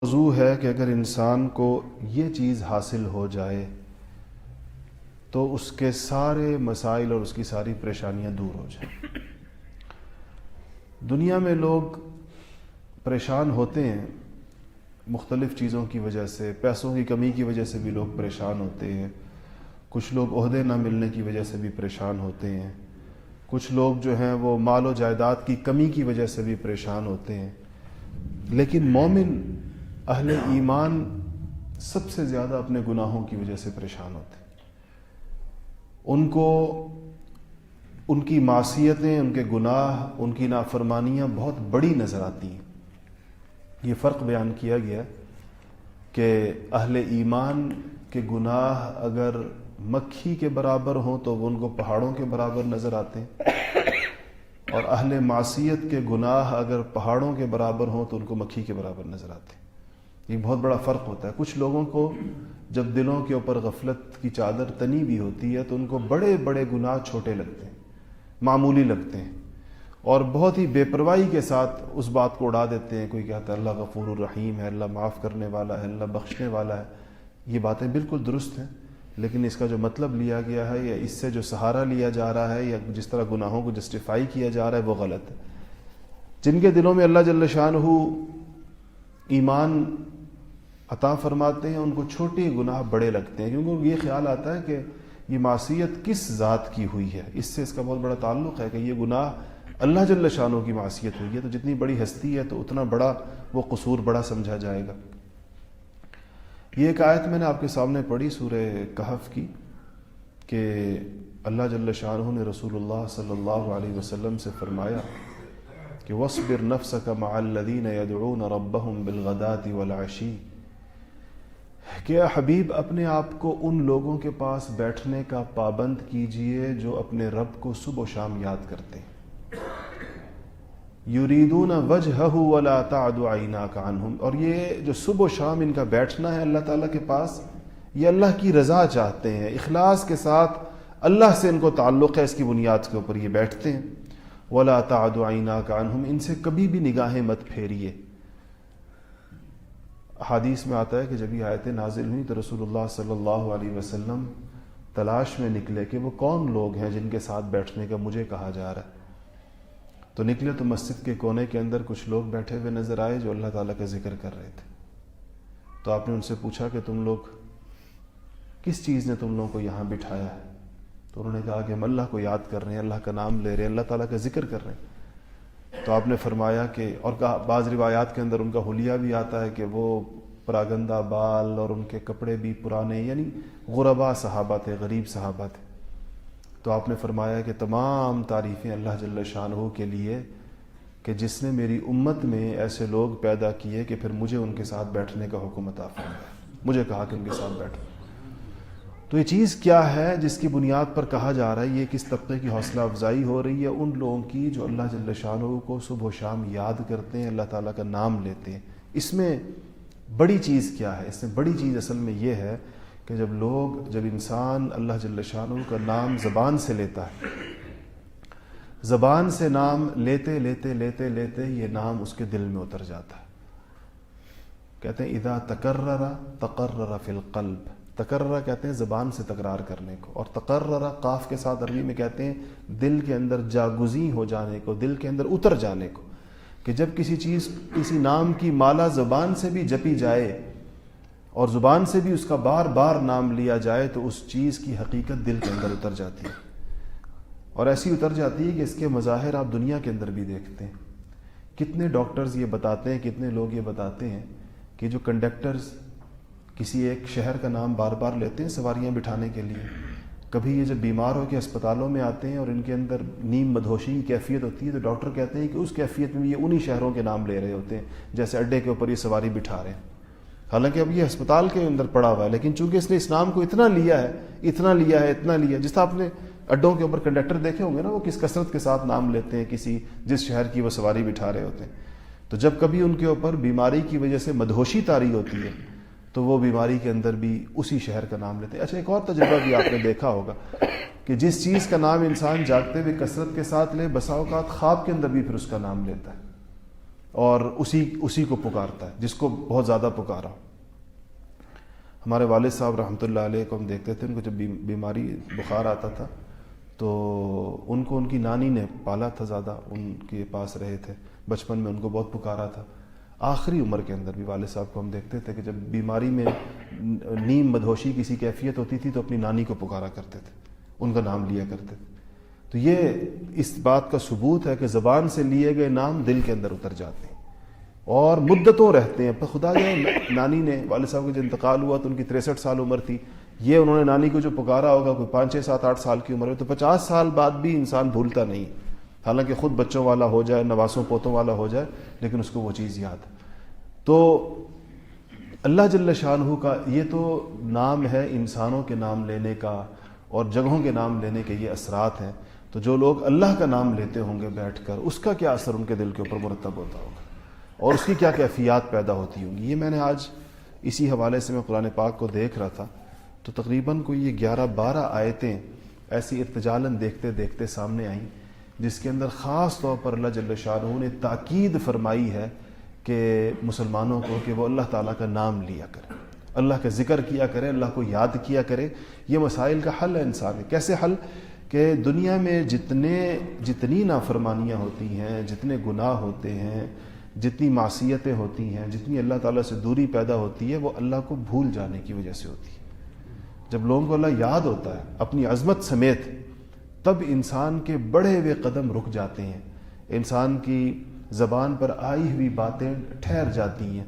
موضوع ہے کہ اگر انسان کو یہ چیز حاصل ہو جائے تو اس کے سارے مسائل اور اس کی ساری پریشانیاں دور ہو جائیں۔ دنیا میں لوگ پریشان ہوتے ہیں مختلف چیزوں کی وجہ سے، پیسوں کی کمی کی وجہ سے بھی لوگ پریشان ہوتے ہیں، کچھ لوگ عہدے نہ ملنے کی وجہ سے بھی پریشان ہوتے ہیں، کچھ لوگ جو ہیں وہ مال و جائیداد کی کمی کی وجہ سے بھی پریشان ہوتے ہیں۔ لیکن مومن اہل ایمان سب سے زیادہ اپنے گناہوں کی وجہ سے پریشان ہوتے ہیں۔ ان کو ان کی معصیتیں، ان کے گناہ، ان کی نافرمانیاں بہت بڑی نظر آتی ہیں۔ یہ فرق بیان کیا گیا کہ اہل ایمان کے گناہ اگر مکھی کے برابر ہوں تو وہ ان کو پہاڑوں کے برابر نظر آتے ہیں، اور اہل معصیت کے گناہ اگر پہاڑوں کے برابر ہوں تو ان کو مکھی کے برابر نظر آتے ہیں۔ یہ بہت بڑا فرق ہوتا ہے۔ کچھ لوگوں کو جب دلوں کے اوپر غفلت کی چادر تنی بھی ہوتی ہے تو ان کو بڑے بڑے گناہ چھوٹے لگتے ہیں، معمولی لگتے ہیں، اور بہت ہی بے پرواہی کے ساتھ اس بات کو اڑا دیتے ہیں۔ کوئی کہتا ہے اللہ غفور الرحیم ہے، اللہ معاف کرنے والا ہے، اللہ بخشنے والا ہے۔ یہ باتیں بالکل درست ہیں، لیکن اس کا جو مطلب لیا گیا ہے یا اس سے جو سہارا لیا جا رہا ہے یا جس طرح گناہوں کو جسٹیفائی کیا جا رہا ہے وہ غلط ہے۔ جن کے دلوں میں اللہ جل شانہ ایمان عطا فرماتے ہیں ان کو چھوٹے گناہ بڑے لگتے ہیں، کیونکہ یہ خیال آتا ہے کہ یہ معصیت کس ذات کی ہوئی ہے، اس سے اس کا بہت بڑا تعلق ہے کہ یہ گناہ اللہ جل شانہ کی معصیت ہوئی ہے، تو جتنی بڑی ہستی ہے تو اتنا بڑا وہ قصور بڑا سمجھا جائے گا۔ یہ ایک آیت میں نے آپ کے سامنے پڑھی سورہ کہف کی کہ اللہ جل شانہ نے رسول اللہ صلی اللہ علیہ وسلم سے فرمایا کہ وَاصْبِرْ نَفْسَكَ مَعَ الَّذِينَ يَدْعُونَ رَبَّهُمْ بِالْغَدَاةِ وَالْعَشِيِّ، کہ اے حبیب اپنے آپ کو ان لوگوں کے پاس بیٹھنے کا پابند کیجئے جو اپنے رب کو صبح و شام یاد کرتے ہیں۔ یریدون وجہہ ولا تعد عیناک عنہم، اور یہ جو صبح و شام ان کا بیٹھنا ہے اللہ تعالیٰ کے پاس، یہ اللہ کی رضا چاہتے ہیں، اخلاص کے ساتھ اللہ سے ان کو تعلق ہے، اس کی بنیاد کے اوپر یہ بیٹھتے ہیں۔ ولا تعد عیناک عنہم، ان سے کبھی بھی نگاہیں مت پھیریے۔ حدیث میں آتا ہے کہ جب یہ آیتیں نازل ہوئیں تو رسول اللہ صلی اللہ علیہ وسلم تلاش میں نکلے کہ وہ کون لوگ ہیں جن کے ساتھ بیٹھنے کا مجھے کہا جا رہا ہے۔ تو نکلے تو مسجد کے کونے کے اندر کچھ لوگ بیٹھے ہوئے نظر آئے جو اللہ تعالیٰ کا ذکر کر رہے تھے۔ تو آپ نے ان سے پوچھا کہ تم لوگ کس چیز نے تم لوگوں کو یہاں بٹھایا ہے؟ تو انہوں نے کہا کہ ہم اللہ کو یاد کر رہے ہیں، اللہ کا نام لے رہے ہیں، اللہ تعالیٰ کا ذکر کر رہے ہیں۔ تو آپ نے فرمایا کہ، اور بعض روایات کے اندر ان کا حلیہ بھی آتا ہے کہ وہ پراگندہ بال اور ان کے کپڑے بھی پرانے، یعنی غربا صحابہ تھے، غریب صحابہ تھے۔ تو آپ نے فرمایا کہ تمام تعریفیں اللہ جل شانہ کے لیے کہ جس نے میری امت میں ایسے لوگ پیدا کیے کہ پھر مجھے ان کے ساتھ بیٹھنے کا حکم عطا فرمایا، مجھے کہا کہ ان کے ساتھ بیٹھو۔ تو یہ چیز کیا ہے جس کی بنیاد پر کہا جا رہا ہے؟ یہ کس طبقے کی حوصلہ افزائی ہو رہی ہے؟ ان لوگوں کی جو اللہ جل شانہ کو صبح و شام یاد کرتے ہیں، اللہ تعالیٰ کا نام لیتے ہیں۔ اس میں بڑی چیز کیا ہے؟ اس میں بڑی چیز اصل میں یہ ہے کہ جب انسان اللہ جل شانہ کا نام زبان سے لیتا ہے، زبان سے نام لیتے لیتے لیتے لیتے یہ نام اس کے دل میں اتر جاتا ہے۔ کہتے ہیں اذا تکرر تقرر فی القلب، تکرر کہتے ہیں زبان سے تکرار کرنے کو، اور تقرر قاف کے ساتھ عربی میں کہتے ہیں دل کے اندر جاگزیں ہو جانے کو، دل کے اندر اتر جانے کو، کہ جب کسی نام کی مالا زبان سے بھی جپی جائے اور زبان سے بھی اس کا بار بار نام لیا جائے تو اس چیز کی حقیقت دل کے اندر اتر جاتی ہے، اور ایسی اتر جاتی ہے کہ اس کے مظاہر آپ دنیا کے اندر بھی دیکھتے ہیں۔ کتنے ڈاکٹرز یہ بتاتے ہیں، کتنے لوگ یہ بتاتے ہیں کہ جو کنڈکٹرز کسی ایک شہر کا نام بار بار لیتے ہیں سواریاں بٹھانے کے لیے، کبھی یہ جب بیمار ہو کے اسپتالوں میں آتے ہیں اور ان کے اندر نیم مدہوشی کی کیفیت ہوتی ہے تو ڈاکٹر کہتے ہیں کہ اس کیفیت میں یہ انہی شہروں کے نام لے رہے ہوتے ہیں جیسے اڈے کے اوپر یہ سواری بٹھا رہے ہیں، حالانکہ اب یہ ہسپتال کے اندر پڑا ہوا ہے، لیکن چونکہ اس نے اس نام کو اتنا لیا ہے، جس طرح آپ نے اڈوں کے اوپر کنڈکٹر دیکھے ہوں گے نا، وہ کس کثرت کے ساتھ نام لیتے ہیں جس شہر کی وہ سواری بٹھا رہے ہوتے ہیں۔ تو جب کبھی ان کے اوپر بیماری کی وجہ سے مدہوشی طاری ہوتی ہے تو وہ بیماری کے اندر بھی اسی شہر کا نام لیتے ہیں۔ اچھا، ایک اور تجربہ بھی آپ نے دیکھا ہوگا کہ جس چیز کا نام انسان جاگتے ہوئے کثرت کے ساتھ لے، بسا اوقات خواب کے اندر بھی پھر اس کا نام لیتا ہے۔ اور اسی کو پکارتا ہے جس کو بہت زیادہ پکارا. ہمارے والد صاحب رحمۃ اللہ علیہ کو ہم دیکھتے تھے، ان کو جب بیماری بخار آتا تھا تو ان کو ان کی نانی نے پالا تھا، زیادہ ان کے پاس رہے تھے، بچپن میں ان کو بہت پکارا تھا. آخری عمر کے اندر بھی والد صاحب کو ہم دیکھتے تھے کہ جب بیماری میں نیم مدہوشی کسی کیفیت ہوتی تھی تو اپنی نانی کو پکارا کرتے تھے، ان کا نام لیا کرتے تھے. تو یہ اس بات کا ثبوت ہے کہ زبان سے لیے گئے نام دل کے اندر اتر جاتے ہیں اور مدتوں رہتے ہیں. پر خدا جو نانی نے، والد صاحب کا جو انتقال ہوا تو ان کی 63 سال عمر تھی، یہ انہوں نے نانی کو جو پکارا ہوگا کوئی 5 6 7 8 سال کی عمر میں، تو 50 سال بعد بھی انسان بھولتا نہیں، حالانکہ خود بچوں والا ہو جائے، نواسوں پوتوں والا ہو جائے، لیکن اس کو وہ چیز یاد ہے. تو اللہ جل شانہ کا یہ تو نام ہے، انسانوں کے نام لینے کا اور جگہوں کے نام لینے کے یہ اثرات ہیں. تو جو لوگ اللہ کا نام لیتے ہوں گے بیٹھ کر، اس کا کیا اثر ان کے دل کے اوپر مرتب ہوتا ہوگا اور اس کی کیا کیفیات پیدا ہوتی ہوں گی. یہ میں نے آج اسی حوالے سے میں قرآن پاک کو دیکھ رہا تھا تو تقریباً کوئی یہ 11-12 آیتیں ایسی ارتجالاً دیکھتے دیکھتے سامنے آئیں جس کے اندر خاص طور پر اللہ جل شانہ نے تاکید فرمائی ہے کہ مسلمانوں کو کہ وہ اللہ تعالیٰ کا نام لیا کرے، اللہ کا ذکر کیا کرے، اللہ کو یاد کیا کرے. یہ مسائل کا حل ہے انسان. کیسے حل؟ کہ دنیا میں جتنی نافرمانیاں ہوتی ہیں، جتنے گناہ ہوتے ہیں، جتنی معصیتیں ہوتی ہیں، جتنی اللہ تعالیٰ سے دوری پیدا ہوتی ہے، وہ اللہ کو بھول جانے کی وجہ سے ہوتی ہے. جب لوگوں کو اللہ یاد ہوتا ہے اپنی عظمت سمیت، تب انسان کے بڑھے ہوئے قدم رک جاتے ہیں، انسان کی زبان پر آئی ہوئی باتیں ٹھہر جاتی ہیں.